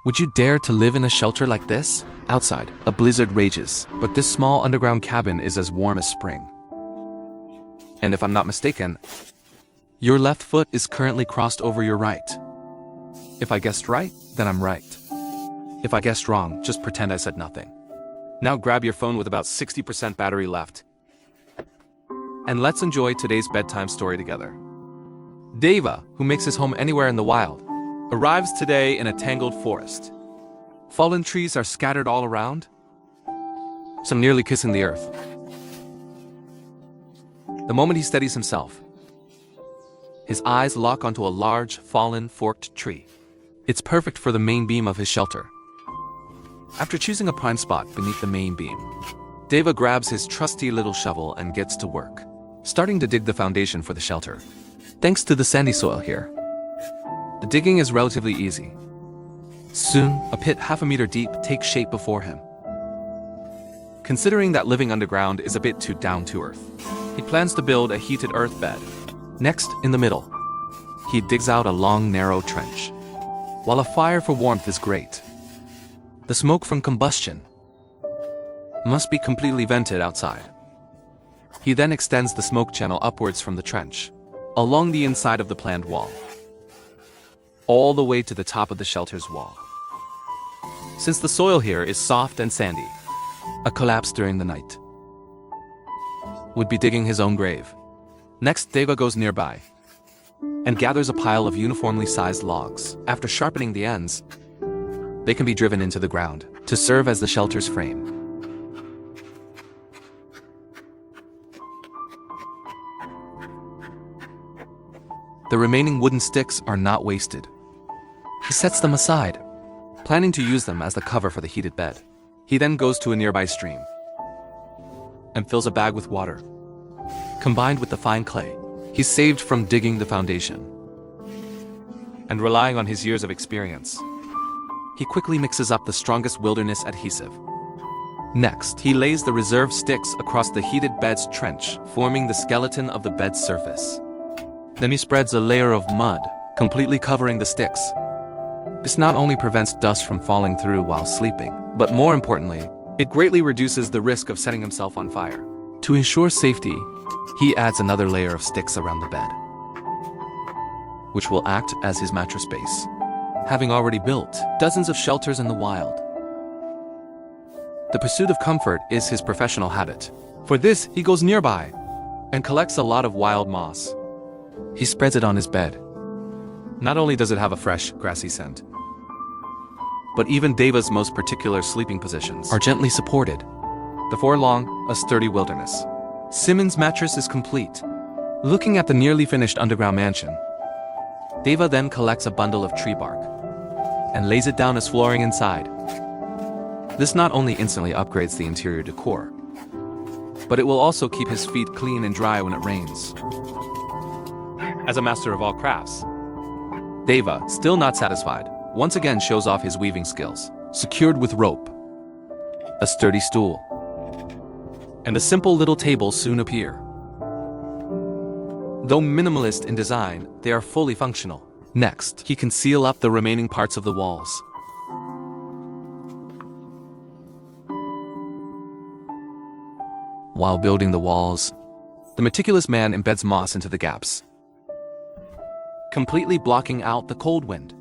Would you dare to live in a shelter like this? Outside, a blizzard rages, but this small underground cabin is as warm as spring. And if I'm not mistaken, your left foot is currently crossed over your right. If I guessed right, then I'm right. If I guessed wrong, just pretend I said nothing. Now grab your phone with about 60% battery left. And let's enjoy today's bedtime story together. Deva, who makes his home anywhere in the wild, arrives today in a tangled forest. Fallen trees are scattered all around, some nearly kissing the earth. The moment he steadies himself, his eyes lock onto a large, fallen, forked tree. It's perfect for the main beam of his shelter. After choosing a prime spot beneath the main beam, Deva grabs his trusty little shovel and gets to work, starting to dig the foundation for the shelter. Thanks to the sandy soil here, the digging is relatively easy. Soon, a pit half a meter deep takes shape before him. Considering that living underground is a bit too down to earth, he plans to build a heated earth bed. Next, in the middle, he digs out a long, narrow trench. While a fire for warmth is great, the smoke from combustion must be completely vented outside. He then extends the smoke channel upwards from the trench, along the inside of the planned wall, all the way to the top of the shelter's wall. Since the soil here is soft and sandy, a collapse during the night would be digging his own grave. Next, Deva goes nearby and gathers a pile of uniformly sized logs. After sharpening the ends, they can be driven into the ground to serve as the shelter's frame. The remaining wooden sticks are not wasted. He sets them aside, planning to use them as the cover for the heated bed. He then goes to a nearby stream and fills a bag with water, combined with the fine clay he saved from digging the foundation. And relying on his years of experience, he quickly mixes up the strongest wilderness adhesive. Next, he lays the reserve sticks across the heated bed's trench, forming the skeleton of the bed's surface. Then he spreads a layer of mud, completely covering the sticks. This not only prevents dust from falling through while sleeping, but more importantly, it greatly reduces the risk of setting himself on fire. To ensure safety, he adds another layer of sticks around the bed, which will act as his mattress base. Having already built dozens of shelters in the wild, the pursuit of comfort is his professional habit. For this, he goes nearby and collects a lot of wild moss. He spreads it on his bed. Not only does it have a fresh, grassy scent, but even Deva's most particular sleeping positions are gently supported. Before long, a sturdy wilderness. Simmons' mattress is complete. Looking at the nearly finished underground mansion, Deva then collects a bundle of tree bark and lays it down as flooring inside. This not only instantly upgrades the interior decor, but it will also keep his feet clean and dry when it rains. As a master of all crafts, Deva, still not satisfied, once again shows off his weaving skills, secured with rope. A sturdy stool and a simple little table soon appear. Though minimalist in design, they are fully functional. Next, he can seal up the remaining parts of the walls. While building the walls, the meticulous man embeds moss into the gaps, completely blocking out the cold wind.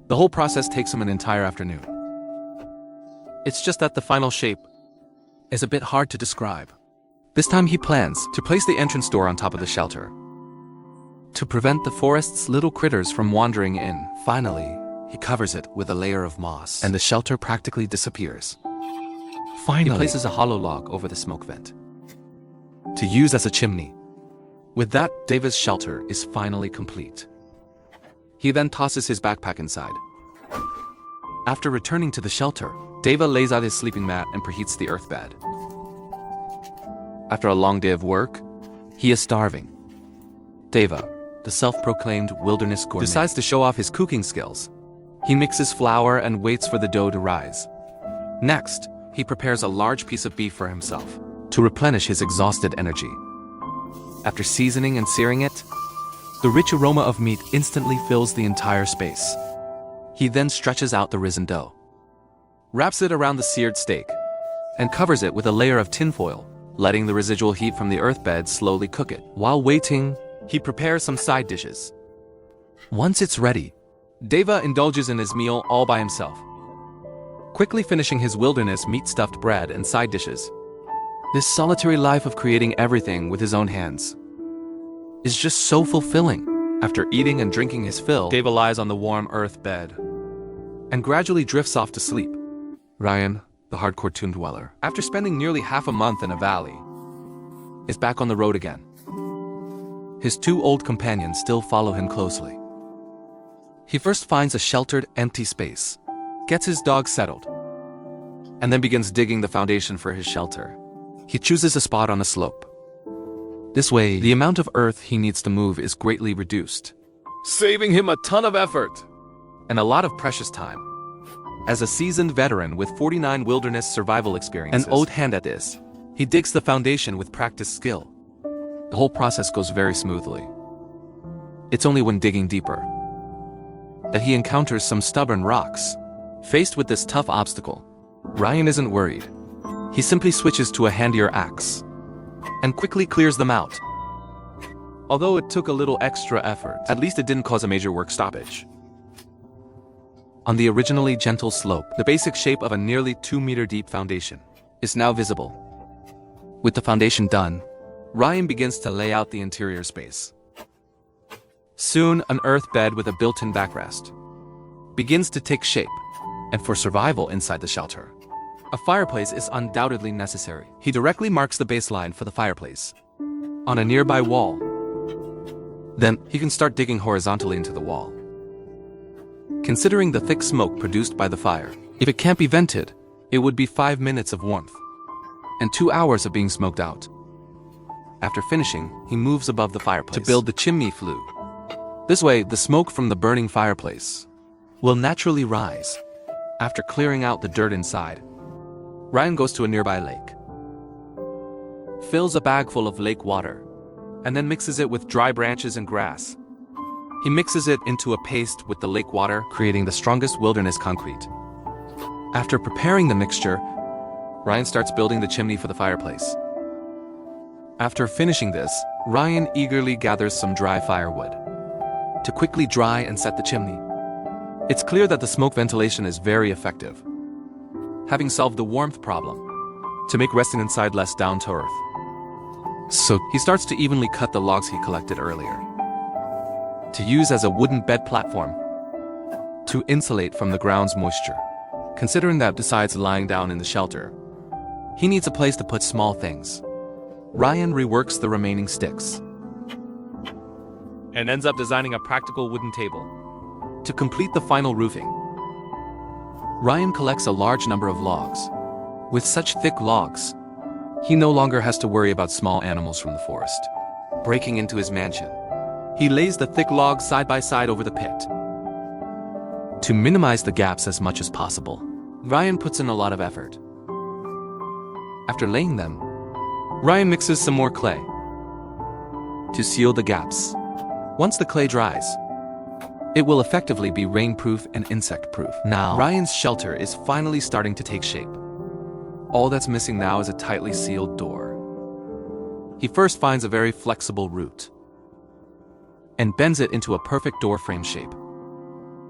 The whole process takes him an entire afternoon. It's just that the final shape is a bit hard to describe. This time he plans to place the entrance door on top of the shelter to prevent the forest's little critters from wandering in. Finally, he covers it with a layer of moss, and the shelter practically disappears. Finally, he places a hollow log over the smoke vent to use as a chimney. With that, Deva's shelter is finally complete. He then tosses his backpack inside. After returning to the shelter, Deva lays out his sleeping mat and preheats the earth bed. After a long day of work, he is starving. Deva, the self-proclaimed wilderness gourmet, decides to show off his cooking skills. He mixes flour and waits for the dough to rise. Next, he prepares a large piece of beef for himself to replenish his exhausted energy. After seasoning and searing it, the rich aroma of meat instantly fills the entire space. He then stretches out the risen dough, wraps it around the seared steak, and covers it with a layer of tinfoil, letting the residual heat from the earth bed slowly cook it. While waiting, he prepares some side dishes. Once it's ready, Deva indulges in his meal all by himself, quickly finishing his wilderness meat-stuffed bread and side dishes. This solitary life of creating everything with his own hands is just so fulfilling. After eating and drinking his fill, Deva lies on the warm earth bed and gradually drifts off to sleep. Ryan, the hardcore tomb dweller, after spending nearly half a month in a valley, is back on the road again. His two old companions still follow him closely. He first finds a sheltered, empty space, gets his dog settled, and then begins digging the foundation for his shelter. He chooses a spot on a slope. This way, the amount of earth he needs to move is greatly reduced, saving him a ton of effort and a lot of precious time. As a seasoned veteran with 49 wilderness survival experiences, an old hand at this, he digs the foundation with practiced skill. The whole process goes very smoothly. It's only when digging deeper that he encounters some stubborn rocks. Faced with this tough obstacle, Ryan isn't worried. He simply switches to a handier axe and quickly clears them out. Although it took a little extra effort, at least it didn't cause a major work stoppage. On the originally gentle slope, the basic shape of a nearly 2-meter deep foundation is now visible. With the foundation done, Ryan begins to lay out the interior space. Soon, an earth bed with a built-in backrest begins to take shape, and for survival inside the shelter, a fireplace is undoubtedly necessary. He directly marks the baseline for the fireplace on a nearby wall. Then, he can start digging horizontally into the wall. Considering the thick smoke produced by the fire, if it can't be vented, it would be 5 minutes of warmth and 2 hours of being smoked out. After finishing, he moves above the fireplace to build the chimney flue. This way, the smoke from the burning fireplace will naturally rise. After clearing out the dirt inside, Ryan goes to a nearby lake, fills a bag full of lake water, and then mixes it with dry branches and grass. He mixes it into a paste with the lake water, creating the strongest wilderness concrete. After preparing the mixture, Ryan starts building the chimney for the fireplace. After finishing this, Ryan eagerly gathers some dry firewood to quickly dry and set the chimney. It's clear that the smoke ventilation is very effective, having solved the warmth problem to make resting inside less down to earth. So he starts to evenly cut the logs he collected earlier to use as a wooden bed platform to insulate from the ground's moisture. Considering that besides lying down in the shelter, he needs a place to put small things, Ryan reworks the remaining sticks and ends up designing a practical wooden table to complete the final roofing. Ryan collects a large number of logs. With such thick logs, he no longer has to worry about small animals from the forest breaking into his mansion. He lays the thick logs side by side over the pit to minimize the gaps as much as possible. Ryan puts in a lot of effort. After laying them, Ryan mixes some more clay to seal the gaps. Once the clay dries, it will effectively be rainproof and insect-proof. Now, Ryan's shelter is finally starting to take shape. All that's missing now is a tightly sealed door. He first finds a very flexible root and bends it into a perfect door frame shape.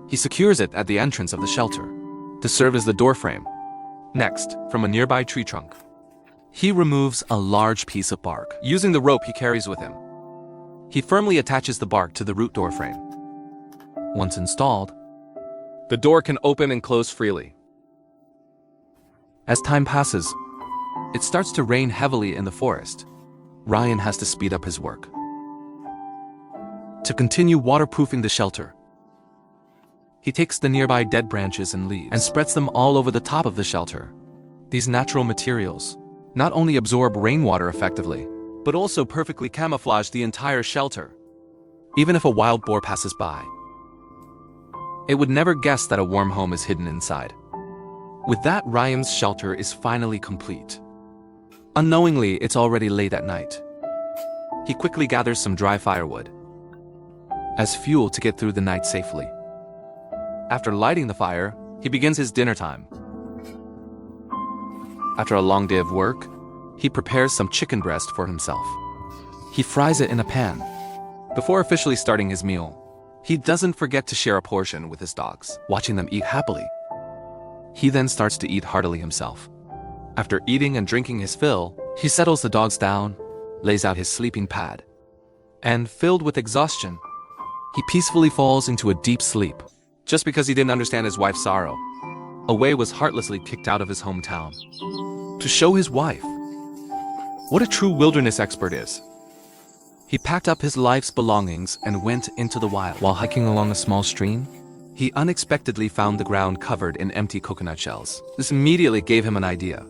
He secures it at the entrance of the shelter to serve as the door frame. Next, from a nearby tree trunk, he removes a large piece of bark. Using the rope he carries with him, he firmly attaches the bark to the root door frame. Once installed, the door can open and close freely. As time passes, it starts to rain heavily in the forest. Ryan has to speed up his work to continue waterproofing the shelter. He takes the nearby dead branches and leaves and spreads them all over the top of the shelter. These natural materials not only absorb rainwater effectively, but also perfectly camouflage the entire shelter. Even if a wild boar passes by, it would never guess that a warm home is hidden inside. With that, Ryan's shelter is finally complete. Unknowingly, it's already late at night. He quickly gathers some dry firewood as fuel to get through the night safely. After lighting the fire, he begins his dinner time. After a long day of work, he prepares some chicken breast for himself. He fries it in a pan. Before officially starting his meal, he doesn't forget to share a portion with his dogs, watching them eat happily. He then starts to eat heartily himself. After eating and drinking his fill, he settles the dogs down, lays out his sleeping pad, and filled with exhaustion, he peacefully falls into a deep sleep. Just because he didn't understand his wife's sorrow, Away was heartlessly kicked out of his hometown to show his wife what a true wilderness expert is. He packed up his life's belongings and went into the wild. While hiking along a small stream, he unexpectedly found the ground covered in empty coconut shells. This immediately gave him an idea.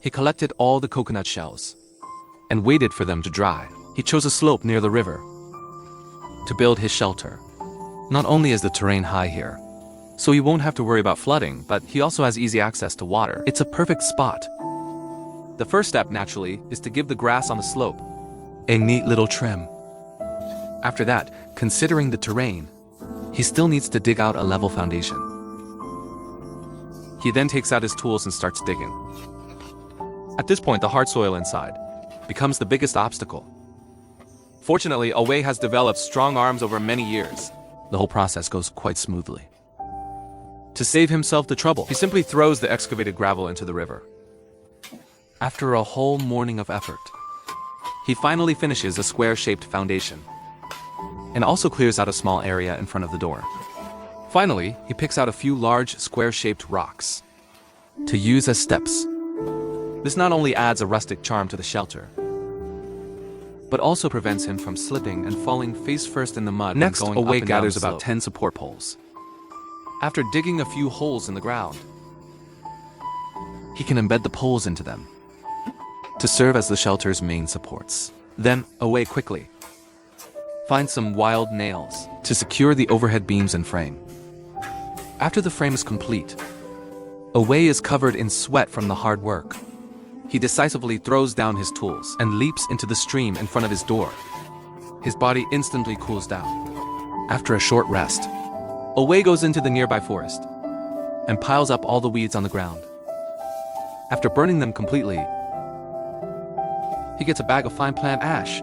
He collected all the coconut shells and waited for them to dry. He chose a slope near the river to build his shelter. Not only is the terrain high here, so he won't have to worry about flooding, but he also has easy access to water. It's a perfect spot. The first step, naturally, is to give the grass on the slope a neat little trim. After that, considering the terrain, he still needs to dig out a level foundation. He then takes out his tools and starts digging. At this point, the hard soil inside becomes the biggest obstacle. Fortunately, Away has developed strong arms over many years. The whole process goes quite smoothly. To save himself the trouble, he simply throws the excavated gravel into the river. After a whole morning of effort, he finally finishes a square-shaped foundation and also clears out a small area in front of the door. Finally, he picks out a few large square-shaped rocks to use as steps. This not only adds a rustic charm to the shelter, but also prevents him from slipping and falling face-first in the mud. Next, Away gathers about 10 support poles. After digging a few holes in the ground, he can embed the poles into them to serve as the shelter's main supports. Then, Away quickly finds some wild nails to secure the overhead beams and frame. After the frame is complete, Away is covered in sweat from the hard work. He decisively throws down his tools and leaps into the stream in front of his door. His body instantly cools down. After a short rest, Away goes into the nearby forest and piles up all the weeds on the ground. After burning them completely, he gets a bag of fine plant ash,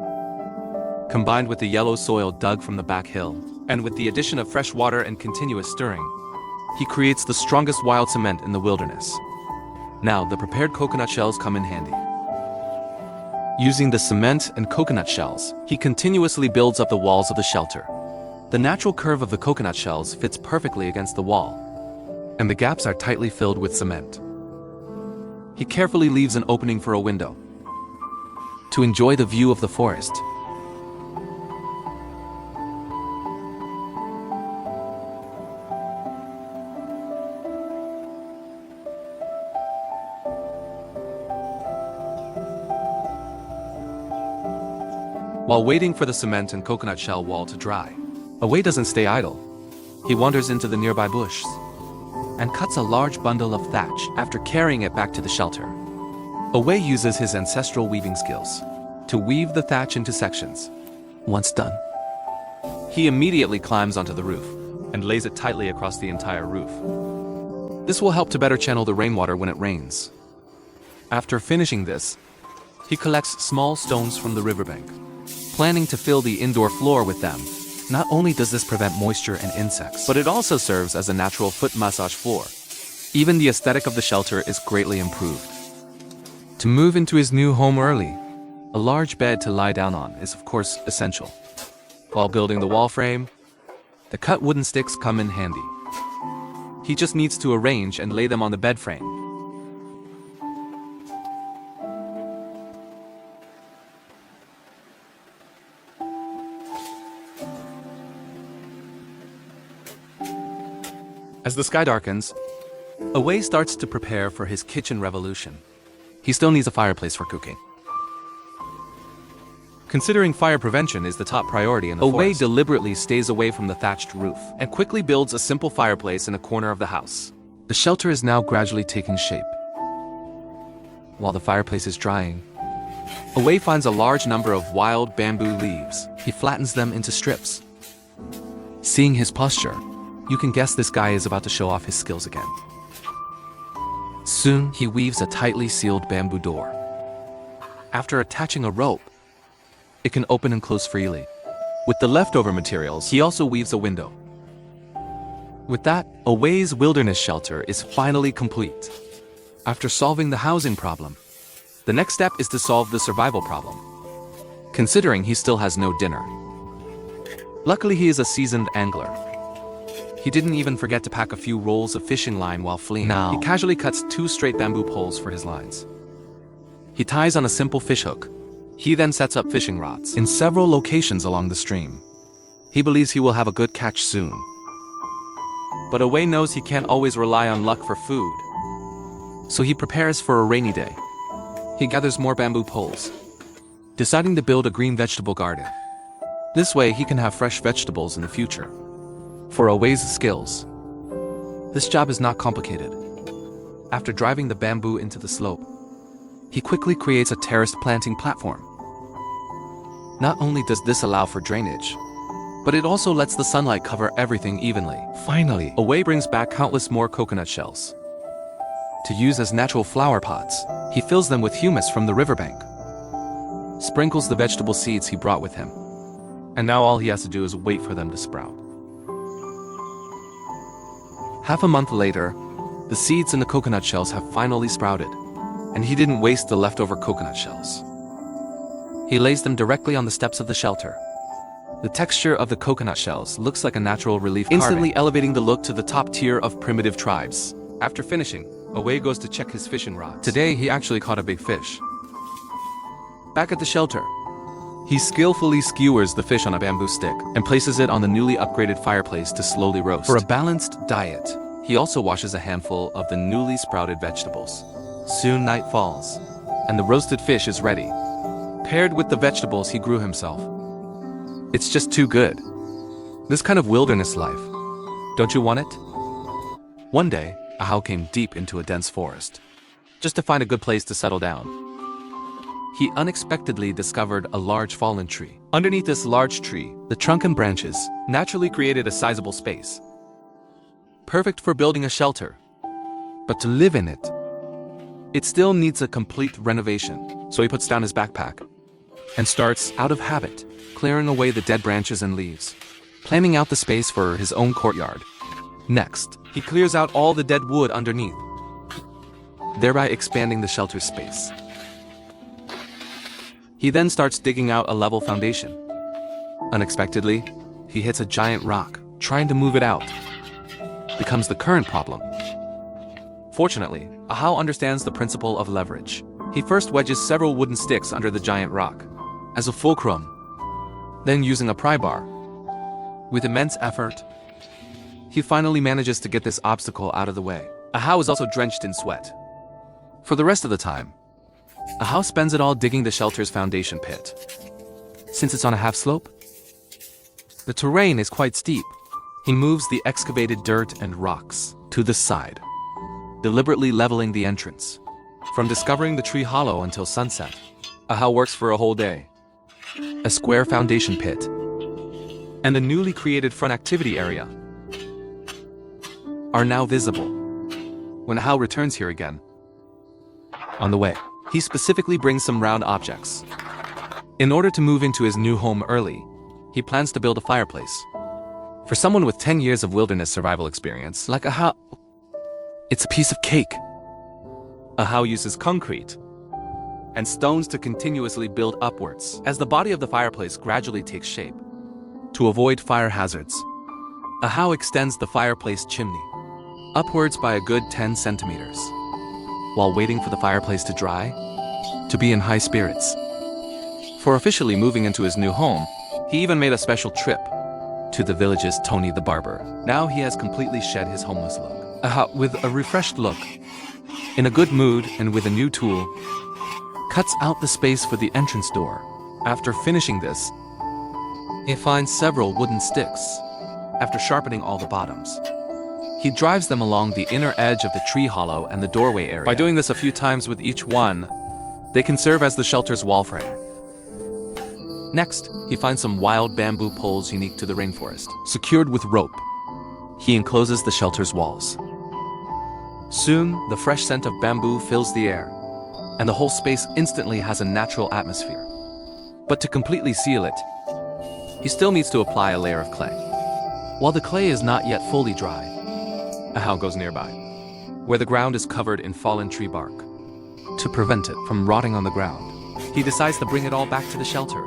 combined with the yellow soil dug from the back hill, and with the addition of fresh water and continuous stirring, he creates the strongest wild cement in the wilderness. Now, the prepared coconut shells come in handy. Using the cement and coconut shells, he continuously builds up the walls of the shelter. The natural curve of the coconut shells fits perfectly against the wall, and the gaps are tightly filled with cement. He carefully leaves an opening for a window to enjoy the view of the forest. While waiting for the cement and coconut shell wall to dry, Away doesn't stay idle. He wanders into the nearby bushes and cuts a large bundle of thatch after carrying it back to the shelter. Away uses his ancestral weaving skills to weave the thatch into sections. Once done, he immediately climbs onto the roof and lays it tightly across the entire roof. This will help to better channel the rainwater when it rains. After finishing this, he collects small stones from the riverbank, planning to fill the indoor floor with them. Not only does this prevent moisture and insects, but it also serves as a natural foot massage floor. Even the aesthetic of the shelter is greatly improved. To move into his new home early, a large bed to lie down on is of course essential. While building the wall frame, the cut wooden sticks come in handy. He just needs to arrange and lay them on the bed frame. As the sky darkens, Away starts to prepare for his kitchen revolution. He still needs a fireplace for cooking. Considering fire prevention is the top priority in the forest, Away deliberately stays away from the thatched roof and quickly builds a simple fireplace in a corner of the house. The shelter is now gradually taking shape. While the fireplace is drying, Away finds a large number of wild bamboo leaves. He flattens them into strips. Seeing his posture, You can guess this guy is about to show off his skills again. Soon, he weaves a tightly sealed bamboo door. After attaching a rope, it can open and close freely. With the leftover materials, he also weaves a window. With that, Away's wilderness shelter is finally complete. After solving the housing problem, the next step is to solve the survival problem, considering he still has no dinner. Luckily, he is a seasoned angler. He didn't even forget to pack a few rolls of fishing line while fleeing. Now, he casually cuts 2 straight bamboo poles for his lines. He ties on a simple fishhook. He then sets up fishing rods in several locations along the stream. He believes he will have a good catch soon. But Away knows he can't always rely on luck for food. So he prepares for a rainy day. He gathers more bamboo poles, deciding to build a green vegetable garden. This way he can have fresh vegetables in the future. For Away's skills, this job is not complicated. After driving the bamboo into the slope, he quickly creates a terraced planting platform. Not only does this allow for drainage, but it also lets the sunlight cover everything evenly. Finally, Away brings back countless more coconut shells. To use as natural flower pots, he fills them with humus from the riverbank, sprinkles the vegetable seeds he brought with him, and now all he has to do is wait for them to sprout. Half a month later, the seeds in the coconut shells have finally sprouted, and he didn't waste the leftover coconut shells. He lays them directly on the steps of the shelter. The texture of the coconut shells looks like a natural relief carving, instantly elevating the look to the top tier of primitive tribes. After finishing, Away goes to check his fishing rods. Today, he actually caught a big fish. Back at the shelter, he skillfully skewers the fish on a bamboo stick and places it on the newly upgraded fireplace to slowly roast. For a balanced diet, he also washes a handful of the newly sprouted vegetables. Soon night falls, and the roasted fish is ready, paired with the vegetables he grew himself. It's just too good. This kind of wilderness life. Don't you want it? One day, Ahau came deep into a dense forest, just to find a good place to settle down. He unexpectedly discovered a large fallen tree. Underneath this large tree, the trunk and branches naturally created a sizable space, perfect for building a shelter. But to live in it still needs a complete renovation. So he puts down his backpack and starts, out of habit, clearing away the dead branches and leaves, planning out the space for his own courtyard. Next, he clears out all the dead wood underneath, thereby expanding the shelter space. He then starts digging out a level foundation. Unexpectedly, he hits a giant rock. Trying to move it out becomes the current problem. Fortunately, Ahau understands the principle of leverage. He first wedges several wooden sticks under the giant rock as a fulcrum, then using a pry bar. With immense effort, he finally manages to get this obstacle out of the way. Ahau is also drenched in sweat. For the rest of the time, Ahau spends it all digging the shelter's foundation pit. Since it's on a half slope, the terrain is quite steep. He moves the excavated dirt and rocks to the side, deliberately leveling the entrance. From discovering the tree hollow until sunset, Ahau works for a whole day. A square foundation pit and the newly created front activity area are now visible. When Ahau returns here again, on the way, he specifically brings some round objects. In order to move into his new home early, he plans to build a fireplace. For someone with 10 years of wilderness survival experience, like Ahau, it's a piece of cake. Ahau uses concrete and stones to continuously build upwards as the body of the fireplace gradually takes shape. To avoid fire hazards, Ahau extends the fireplace chimney upwards by a good 10 centimeters. While waiting for the fireplace to dry, to be in high spirits. For officially moving into his new home, he even made a special trip to the village's Tony the Barber. Now he has completely shed his homeless look. Ahau, with a refreshed look, in a good mood and with a new tool, cuts out the space for the entrance door. After finishing this, he finds several wooden sticks. After sharpening all the bottoms, he drives them along the inner edge of the tree hollow and the doorway area. By doing this a few times with each one, they can serve as the shelter's wall frame. Next, he finds some wild bamboo poles unique to the rainforest, secured with rope. He encloses the shelter's walls. Soon, the fresh scent of bamboo fills the air, and the whole space instantly has a natural atmosphere. But to completely seal it, he still needs to apply a layer of clay. While the clay is not yet fully dry, a house goes nearby, where the ground is covered in fallen tree bark. To prevent it from rotting on the ground, he decides to bring it all back to the shelter.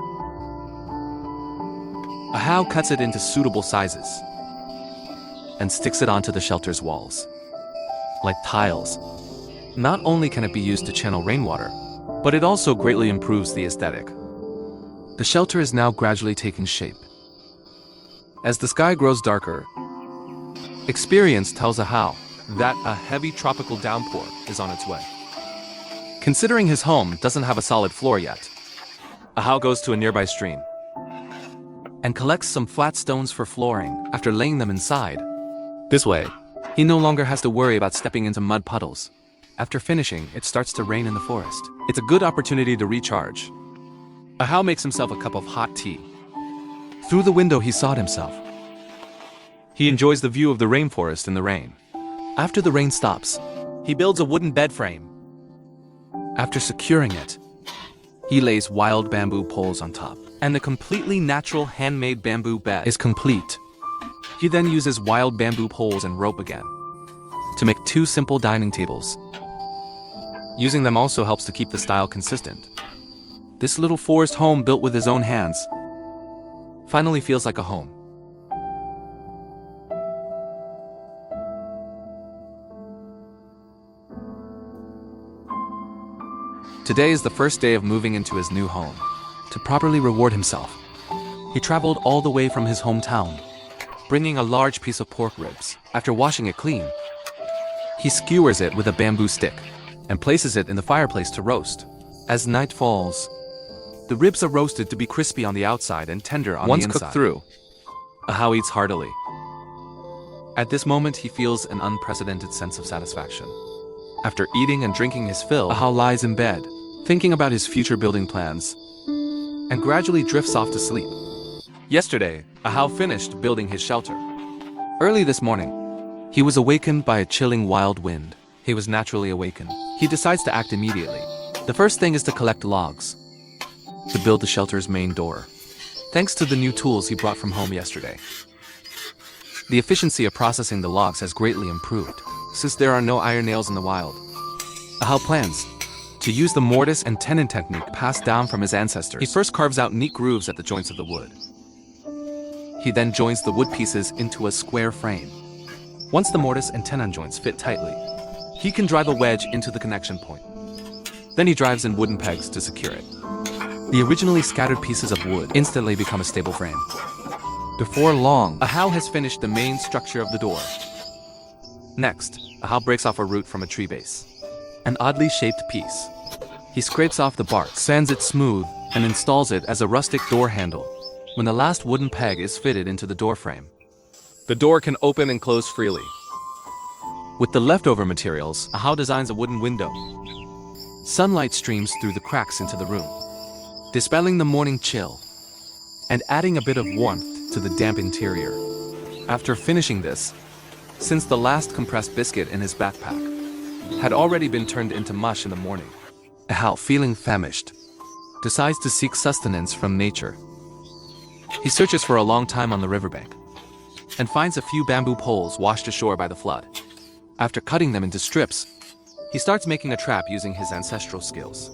Ahau cuts it into suitable sizes and sticks it onto the shelter's walls, like tiles. Not only can it be used to channel rainwater, but it also greatly improves the aesthetic. The shelter is now gradually taking shape. As the sky grows darker, experience tells Ahau that a heavy tropical downpour is on its way. Considering his home doesn't have a solid floor yet, Ahau goes to a nearby stream and collects some flat stones for flooring after laying them inside. This way, he no longer has to worry about stepping into mud puddles. After finishing, it starts to rain in the forest. It's a good opportunity to recharge. Ahau makes himself a cup of hot tea. Through the window, he saw himself. He enjoys the view of the rainforest in the rain. After the rain stops, he builds a wooden bed frame. After securing it, he lays wild bamboo poles on top, and the completely natural handmade bamboo bed is complete. He then uses wild bamboo poles and rope again to make 2 simple dining tables. Using them also helps to keep the style consistent. This little forest home built with his own hands finally feels like a home. Today is the first day of moving into his new home. To properly reward himself, he traveled all the way from his hometown, bringing a large piece of pork ribs. After washing it clean, he skewers it with a bamboo stick and places it in the fireplace to roast. As night falls, the ribs are roasted to be crispy on the outside and tender on the inside. Once cooked through, Ahau eats heartily. At this moment, he feels an unprecedented sense of satisfaction. After eating and drinking his fill, Ahau lies in bed, thinking about his future building plans, and gradually drifts off to sleep. Yesterday, Ahau finished building his shelter. Early this morning, he was awakened by a chilling wild wind. He was naturally awakened. He decides to act immediately. The first thing is to collect logs to build the shelter's main door, thanks to the new tools he brought from home yesterday. The efficiency of processing the logs has greatly improved, since there are no iron nails in the wild. Ahau plans to use the mortise and tenon technique passed down from his ancestors. He first carves out neat grooves at the joints of the wood. He then joins the wood pieces into a square frame. Once the mortise and tenon joints fit tightly, he can drive a wedge into the connection point. Then he drives in wooden pegs to secure it. The originally scattered pieces of wood instantly become a stable frame. Before long, Ahau has finished the main structure of the door. Next, Ahau breaks off a root from a tree base, an oddly shaped piece. He scrapes off the bark, sands it smooth, and installs it as a rustic door handle. When the last wooden peg is fitted into the door frame, the door can open and close freely. With the leftover materials, Ahau designs a wooden window. Sunlight streams through the cracks into the room, dispelling the morning chill and adding a bit of warmth to the damp interior. After finishing this, since the last compressed biscuit in his backpack had already been turned into mush in the morning, Ahau, feeling famished, decides to seek sustenance from nature. He searches for a long time on the riverbank and finds a few bamboo poles washed ashore by the flood. After cutting them into strips, he starts making a trap using his ancestral skills.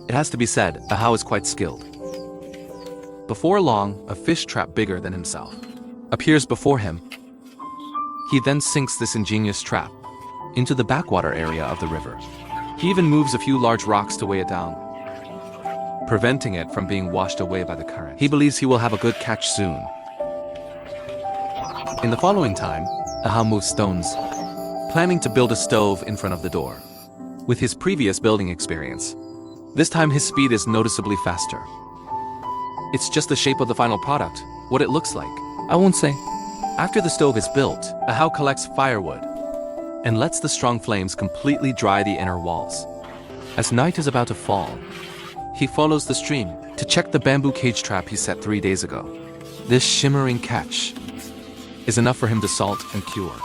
It has to be said, Ahau is quite skilled. Before long, a fish trap bigger than himself appears before him. He then sinks this ingenious trap into the backwater area of the river. He even moves a few large rocks to weigh it down, preventing it from being washed away by the current. He believes he will have a good catch soon. In the following time, Ahau moves stones, planning to build a stove in front of the door. With his previous building experience, this time his speed is noticeably faster. It's just the shape of the final product, what it looks like. I won't say. After the stove is built, Ahau collects firewood and lets the strong flames completely dry the inner walls. As night is about to fall, he follows the stream to check the bamboo cage trap he set 3 days ago. This shimmering catch is enough for him to salt and cure.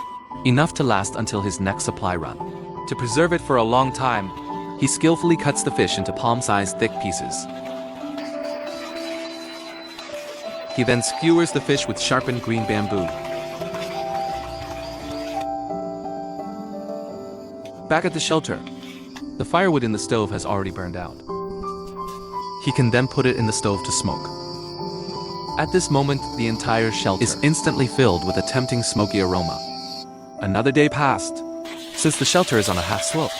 Enough to last until his next supply run. To preserve it for a long time, he skillfully cuts the fish into palm-sized thick pieces. He then skewers the fish with sharpened green bamboo. Back at the shelter, the firewood in the stove has already burned out. He can then put it in the stove to smoke. At this moment, the entire shelter is instantly filled with a tempting smoky aroma. Another day passed, since the shelter is on a half slope.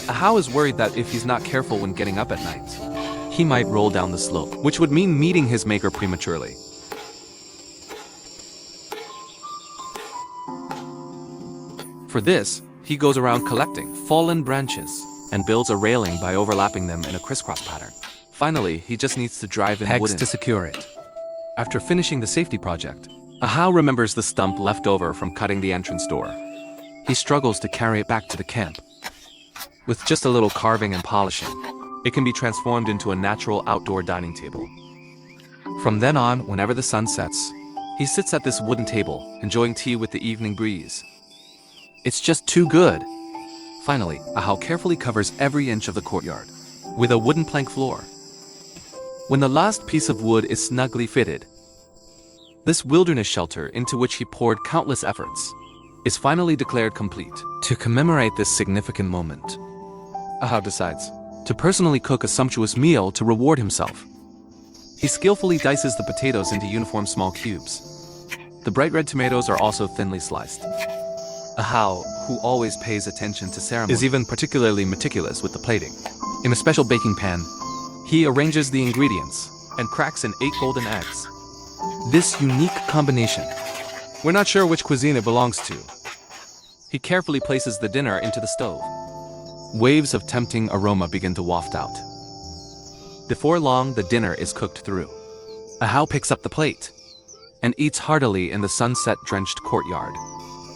Ahau is worried that if he's not careful when getting up at night, he might roll down the slope, which would mean meeting his maker prematurely. For this, he goes around collecting fallen branches and builds a railing by overlapping them in a crisscross pattern. Finally, he just needs to drive in pegs to secure it. After finishing the safety project, Ahau remembers the stump left over from cutting the entrance door. He struggles to carry it back to the camp. With just a little carving and polishing, it can be transformed into a natural outdoor dining table. From then on, whenever the sun sets, he sits at this wooden table, enjoying tea with the evening breeze. It's just too good. Finally, Ahau carefully covers every inch of the courtyard with a wooden plank floor. When the last piece of wood is snugly fitted, this wilderness shelter, into which he poured countless efforts, is finally declared complete. To commemorate this significant moment, Ahau decides to personally cook a sumptuous meal to reward himself. He skillfully dices the potatoes into uniform small cubes. The bright red tomatoes are also thinly sliced. Ahau, who always pays attention to ceremony, is even particularly meticulous with the plating. In a special baking pan, he arranges the ingredients and cracks in 8 golden eggs. This unique combination, we're not sure which cuisine it belongs to. He carefully places the dinner into the stove. Waves of tempting aroma begin to waft out. Before long, the dinner is cooked through. Ahau picks up the plate and eats heartily in the sunset-drenched courtyard.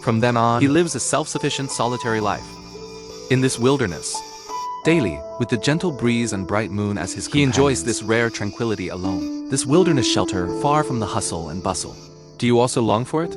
From then on, he lives a self-sufficient, solitary life. In this wilderness, daily, with the gentle breeze and bright moon as his companions, he enjoys this rare tranquility alone. This wilderness shelter, far from the hustle and bustle. Do you also long for it?